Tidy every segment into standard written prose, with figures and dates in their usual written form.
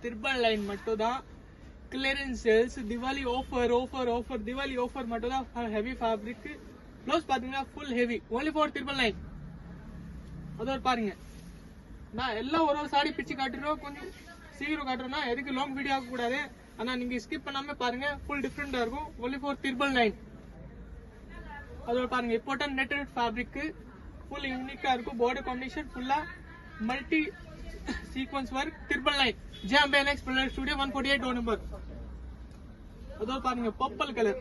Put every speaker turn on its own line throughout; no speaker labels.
திருப்பன் line மட்டும் தான் clearance sales Diwali offer Diwali offer மட்டும் தான் ஹெவி ஃபேப்ரிக் ப்ளவுஸ் பாத்தீங்கன்னா ஃபுல் ஹெவி ஒன்லி ஃபார் திருப்பன் லைன். அதோட பாருங்க நான் எல்லாம் ஒரு சாரி பிச்சு காட்டுறோம், கொஞ்சம் சீக்கிரம் காட்டுறோம்னா எதுக்கு லாங் வீடியோ ஆக கூடாது. ஆனா நீங்க ஸ்கிப் பண்ணாம பாருங்க, ஃபுல் டிஃப்ரெண்டா இருக்கும் ஒன்லி ஃபார் திருப்பன் லைன். அதோட பாருங்க இம்பார்ட்டன்ட் நெட்டட் ஃபேப்ரிக் ஃபுல் யூனிக்கா இருக்கும், பார்டர் காம்பினேஷன் ஃபுல்லா மல்டி சீக்வன்ஸ் ஒர்க் திருப்பன் line JMBNX Product Studio 148 door number. அதோட பாருங்க பர்பிள் கலர்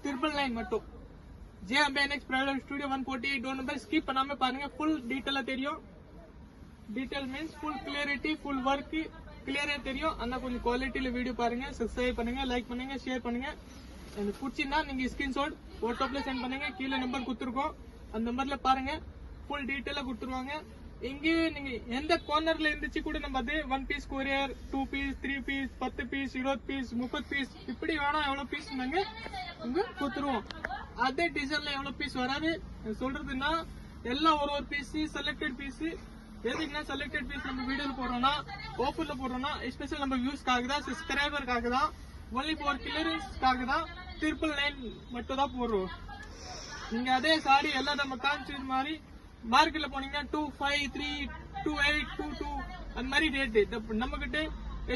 திருப்பன் லைன் மட்டும் JMBNX Product Studio 148 door number. Skip பண்ணாம பாருங்க, ஃபுல் டீடைலா தெரியும். Detail means full clarity full work கிளியரா தெரியும். ஆனா கொஞ்சம் குவாலிட்டியில வீடியோ பாருங்க, சப்ஸ்கிரைப் பண்ணுங்க, லைக் பண்ணுங்க, ஷேர் பண்ணுங்க. எனக்கு பிடிச்சிருந்தா நீங்க ஸ்கிரீன்ஷாட் வாட்ஸ்அப்ல சென்ட் பண்ணுங்க, கீழே நம்பர் கொடுத்துருக்கோம் அந்த நம்பர்ல பாருங்க ஃபுல் டீடைலா கொடுத்துருவாங்க. இங்கே நீங்க எந்த கார்னர்ல இருந்துச்சு கூட நம்ம அது 1 piece courier 2 piece 3 piece 10 piece 20 piece 30 piece இப்படி வேணா எவ்வளவு பீஸ் நாங்க இங்க கொடுத்துருவோம். அதே டிசைன்ல எவ்வளவு பீஸ் வராது சொல்றதுன்னா எல்லாம் ஒரு பீஸ் செலக்டட் பீஸ். எதுக்குன்னா செலக்டட் பீஸ் நம்ம வீடியோல போடுறோம்னா ஆஃபர்ல போடுறோம்னா ஸ்பெஷல் நம்ம வியூஸ்க்காக தான், சப்ஸ்கிரைபருக்காக தான், ஒன்லி ஃபார் கிளியரன்ஸ்க்காக தான் திருப்பன் லைன் மட்டும் தான் போடுறோம். நீங்க அதே சாரி எல்லாம் நம்ம காமிச்சது மாதிரி மார்க்கெட்ல போனீங்கன்னா 253 28 22 அந்த மாதிரி ரேட். நம்ம கிட்ட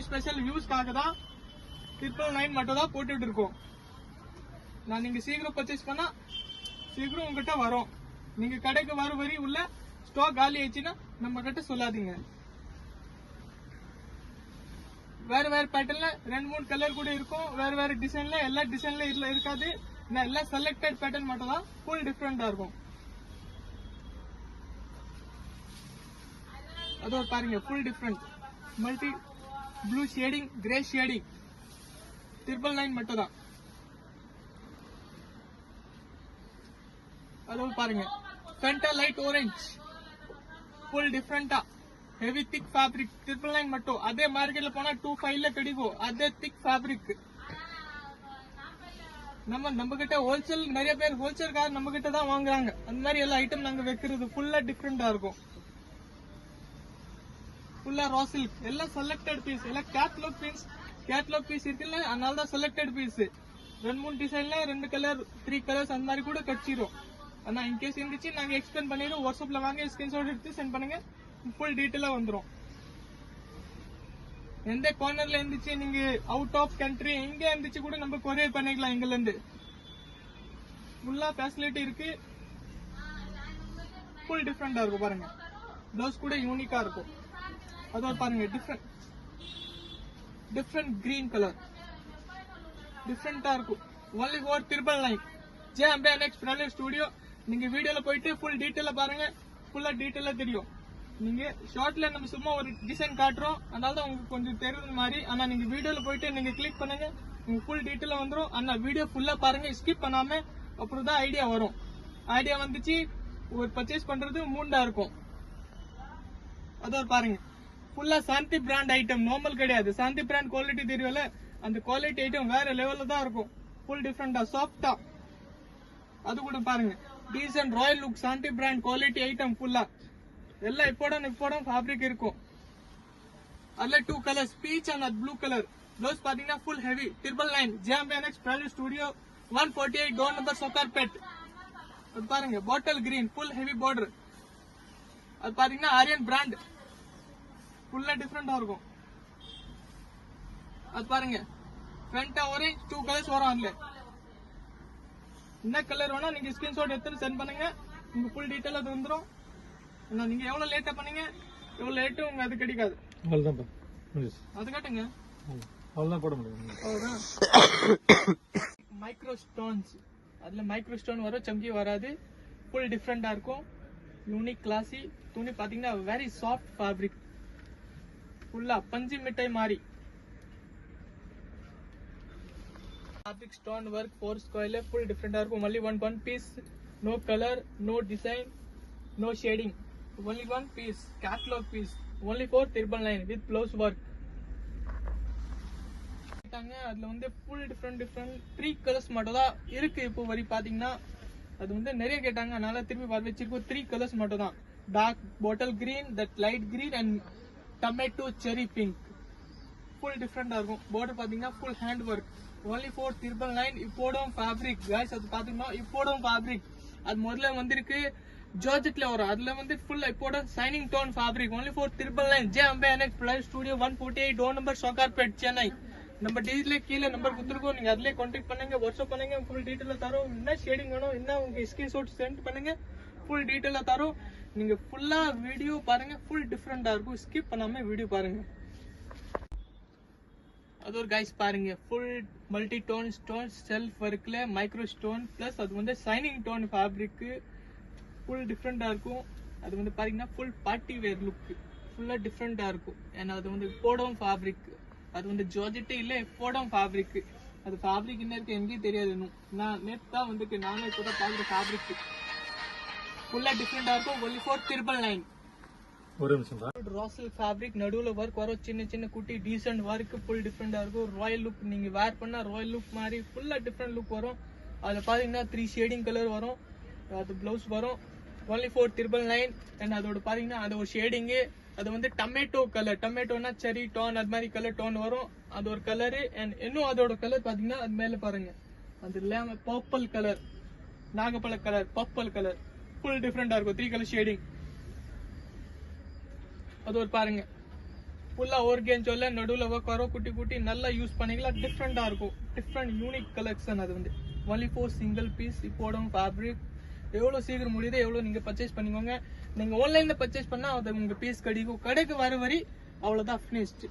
ஸ்பெஷல் வியூஸ்க்காக தான் திருப்பன் லைன் மட்டும் தான் போட்டுட்டு இருக்கோம். நான் நீங்க சீக்கிரம் பர்ச்சேஸ் பண்ணா சீக்கிரம் உங்ககிட்ட வரும். நீங்க கடைக்கு வர வரி உள்ள ஸ்டாக் காலி ஆயிடுச்சுன்னா நம்ம கிட்ட சொல்லாதீங்க. வேற வேற பேட்டர்ன்ல 2-3 கலர் கூட இருக்கும், வேற வேற டிசைன்ல எல்லா டிசைன்ல இதுல இருக்காது. எல்லாம் செலக்டட் பேட்டர்ன் மட்டும் தான் ஃபுல் டிஃபரெண்டா இருக்கும். அதோ பாருங்க full different multi blue shading grey shading திருப்பன் லைன் மட்டும் தான். அதோ பாருங்க ஃபென்டா லைட் ஆரஞ்சு ஃபுல் டிஃபரெண்டா ஹெவி திக் ஃபேப்ரிக் திருப்பன் லைன் மட்டும். அதே மார்க்கெட்ல போனா 25ல கிடைக்கும் அதே திக் ஃபேப்ரிக். நம்ம கிட்ட ஹோல்சேல் நிறைய பேர் ஹோல்சேல்காரர் நம்ம கிட்ட தான் வாங்குறாங்க. அந்த மாதிரி எல்லா ஐட்டம் நாங்க வைக்கிறது ஃபுல்லா டிஃபரெண்டா இருக்கும். ஃபுல்லா ரா சில்க் எல்லாம் செலக்டட் பீஸ், எல்லாம் கேட்லாக் பீஸ் இருக்குல்ல, அதனால தான் செலக்டட் பீஸ். 2-3 டிசைன்ல 2 கலர் 3 கலர்ஸ் அந்த மாதிரி கூட கட்சிரும். ஆனா இன்கேஸ் இருந்துச்சு நாங்க எக்ஸ்பிளைன் பண்ணிடுவோம். வாட்ஸ்அப்ல வாங்க, ஸ்கிரீன்ஷாட் எடுத்து சென்ட் பண்ணுங்க, ஃபுல் டீடைலா வந்துடும். எந்த கார்னர்ல இருந்துச்சு நீங்க அவுட் ஆஃப் கண்ட்ரி எங்க இருந்துச்சு கூட நம்ம கொரியர் பண்ணிக்கலாம். எங்கல இருந்து ஃபுல்லா ஃபெசிலிட்டி இருக்கு, ஃபுல் டிஃபரெண்டா இருக்கும். பாருங்க ப்ளவுஸ் கூட யூனிக்கா இருக்கும். அதோட பாருங்க டிஃபரெண்ட் கிரீன் கலர் டிஃபரெண்டா இருக்கும். ஒன்லி ஃபார் திருப்பன் லைன் JMBNX Product Studio. நீங்க வீடியோல போயிட்டு ஃபுல் டீடைலா பாருங்க, ஃபுல்லா டீடைலா தெரியும். நீங்க ஷார்ட்ல நம்ம சும்மா ஒரு டிசைன் காட்டுறோம், அதனால தான் உங்களுக்கு கொஞ்சம் தெரியுது மாதிரி. ஆனா நீங்க வீடியோல போயிட்டு நீங்க கிளிக் பண்ணுங்க, உங்களுக்கு ஃபுல் டீடைலா வந்துடும். ஆனா வீடியோ ஃபுல்லா பாருங்க, ஸ்கிப் பண்ணாம, அப்புறம் தான் ஐடியா வரும். ஐடியா வந்துச்சு ஒரு பர்ச்சேஸ் பண்றது மூண்டா இருக்கும். அதோட பாருங்க ஃபுல்லா சாந்தி பிராண்ட் ஐட்டம், நார்மல் கிடையாது. சாந்தி பிராண்ட் குவாலிட்டி தெரியும்ல, அந்த குவாலிட்டி ஐட்டம் வேற லெவல்ல தான் இருக்கும். ஃபுல் டிஃபரெண்டா சாஃப்டா. அது கூட பாருங்க decent royal look Shanti brand quality item ஃபுல்லா எல்லாம் இப்போதான் ஃபேப்ரிக் இருக்கும். அதுல 2 colours peach and blue colour. Blouse பாத்தீங்கன்னா ஃபுல் ஹெவி திருப்பன் line JMBNX Product Studio 148 door number Sowcarpet. அது பாருங்க bottle green full heavy border. அது பாத்தீங்கன்னா ஆரியன் பிராண்ட் ஃபுல்லா டிஃபரெண்டா இருக்கும். அது பாருங்க ஃபென்டா ஆரஞ்சு 2 கலர்ஸ் வரும். அதுல என்ன கலர் வேணா நீங்க ஸ்கிரீன்ஷாட் எடுத்து சென்ட் பண்ணுங்க, உங்க ஃபுல் டீடைல் அது வந்துடும். நீங்க எவ்வளவு லேட்டா பண்ணீங்க எவ்வளவு லேட்டும் உங்க அது கிடைக்காது. அது காட்டுங்க அவ்வளவுதான் போட முடியும். அவ்வளவுதான் மைக்ரோ ஸ்டோன்ஸ், அதுல மைக்ரோ ஸ்டோன் வரும், சம்கி வராது. ஃபுல் டிஃபரெண்டா இருக்கும், யூனிக் கிளாசி. துணி பாத்தீங்கன்னா வெரி சாஃப்ட் ஃபேப்ரிக், ஃபுல்லா பஞ்சு மிட்டாய் மாதிரி. ஃபேப்ரிக் ஸ்டோன் ஒர்க் 4 ஸ்கொயர்ல ஃபுல் டிஃபரெண்டா இருக்கும். Only one piece, no color, no design, no shading, only one piece, catalog piece, only for திருப்பன் லைன் with blouse work. அதுல வந்து ஃபுல் டிஃபரெண்ட் 3 கலர்ஸ் மட்டும் தான் இருக்கு இப்போ வரை. பாத்தீங்கன்னா அது வந்து நிறைய கேட்டாங்க, அதனால திருப்பி வர வச்சிருக்கோம். 3 கலர்ஸ் மட்டும் தான். dark bottle green, that light green and tomato cherry pink. Full different இருக்கும். border பாத்தீங்கன்னா full hand work. only for 999. இப்போடும் fabric guys, அது பாத்தீங்கன்னா இப்போடும் fabric. அது முதல்ல வந்திருக்கு ஜார்ஜெட்ல வரும், அதுல வந்து full இப்போடும் shining tone fabric. only for 999. JMB NX Plywood Studio 148 door number Sokarpet Chennai. நம்ம டீல்ல கீழே நம்பர் கொடுத்துருக்கோம், நீங்க அதுலயே கான்டாக்ட் பண்ணுங்க, வாட்ஸ்அப் பண்ணுங்க, ஃபுல் டீடைலா தரோம். என்ன ஷேடிங் வேணும், என்ன உங்க ஸ்கிரீன்ஷாட் சென்ட் பண்ணுங்க, ஃபுல் டீடைலா தரோம். நீங்க ஃபுல்லா வீடியோ பாருங்க, ஃபுல் டிஃபரெண்டா இருக்கும், ஸ்கிப் பண்ணாம வீடியோ பாருங்க. அது ஒரு கைஸ் பாருங்க, full multi tone stone self ஒர்க்ல மைக்ரோ ஸ்டோன் பிளஸ் அது வந்து ஷைனிங் டோன் ஃபேப்ரிக், ஃபுல் டிஃபரெண்டா இருக்கும். அது வந்து பாத்தீங்கன்னா ஃபுல் பார்ட்டி வேர் லுக், ஃபுல்லா டிஃபரெண்டா இருக்கும். ஏன்னா அது வந்து போடவும் ஃபேப்ரிக், அது வந்து ஜார்ஜெட்டே இல்ல, போடம் ஃபேப்ரிக். அது ஃபேப்ரிக் என்ன இருக்கு எங்கேயும் தெரியாது. நான் நேற்று தான் வந்துட்டு நானே கூட பாக்குற ஃபேப்ரிக் ஃபுல்லா டிஃபரெண்டா இருக்கும். only for 999.
ஒரு நிமிஷம்
ராசல் ஃபேப்ரிக், நடுவுல ஒர்க் வரும், சின்ன சின்ன குட்டி டீசென்ட் ஒர்க், ஃபுல் டிஃபரெண்டா இருக்கும். ராயல் லுக், நீங்க வேர் பண்ணா ராயல் லுக் மாதிரி ஃபுல்லா டிஃபரெண்ட் லுக் வரும். அதுல பாத்தீங்கன்னா 3 ஷேடிங் கலர் வரும், அது பிளவுஸ் வரும். only for 999. அண்ட் அதோட பாத்தீங்கன்னா அது ஒரு ஷேடிங்கு, அது வந்து டொமேட்டோ கலர், டொமேட்டோனா செரி டோன் அது மாதிரி கலர் டோன் வரும், அது ஒரு கலரு. அண்ட் இன்னும் அதோட கலர் பாத்தீங்கன்னா அது மேல பாருங்க, அது இல்லாம பர்பிள் கலர், நாகப்பழ கலர், பர்பிள் கலர், ஃபுல் டிஃபரெண்டா இருக்கும். 3 கலர் ஷேடிங். அது ஒரு பாருங்க, ஃபுல்லா ஆர்கன்ஜால நடுவுல ஒர்க் வரும், குட்டி குட்டி நல்லா யூஸ் பண்ணிக்கலாம், டிஃபரெண்டா இருக்கும், டிஃபரெண்ட் யூனிக் கலெக்ஷன். அது வந்து only for single piece இப்போடும் ஃபேப்ரிக். எவ்வளவு சீக்கிரம் முடியுதோ எவ்வளவு நீங்க பர்ச்சேஸ் பண்ணிக்கோங்க. நீங்க ஆன்லைன்ல பர்ச்சேஸ் பண்ணா அது உங்க பீஸ் கிடைக்கும், கடைக்கு வர வரி அவ்வளவுதான், ஃபினிஷ்டு.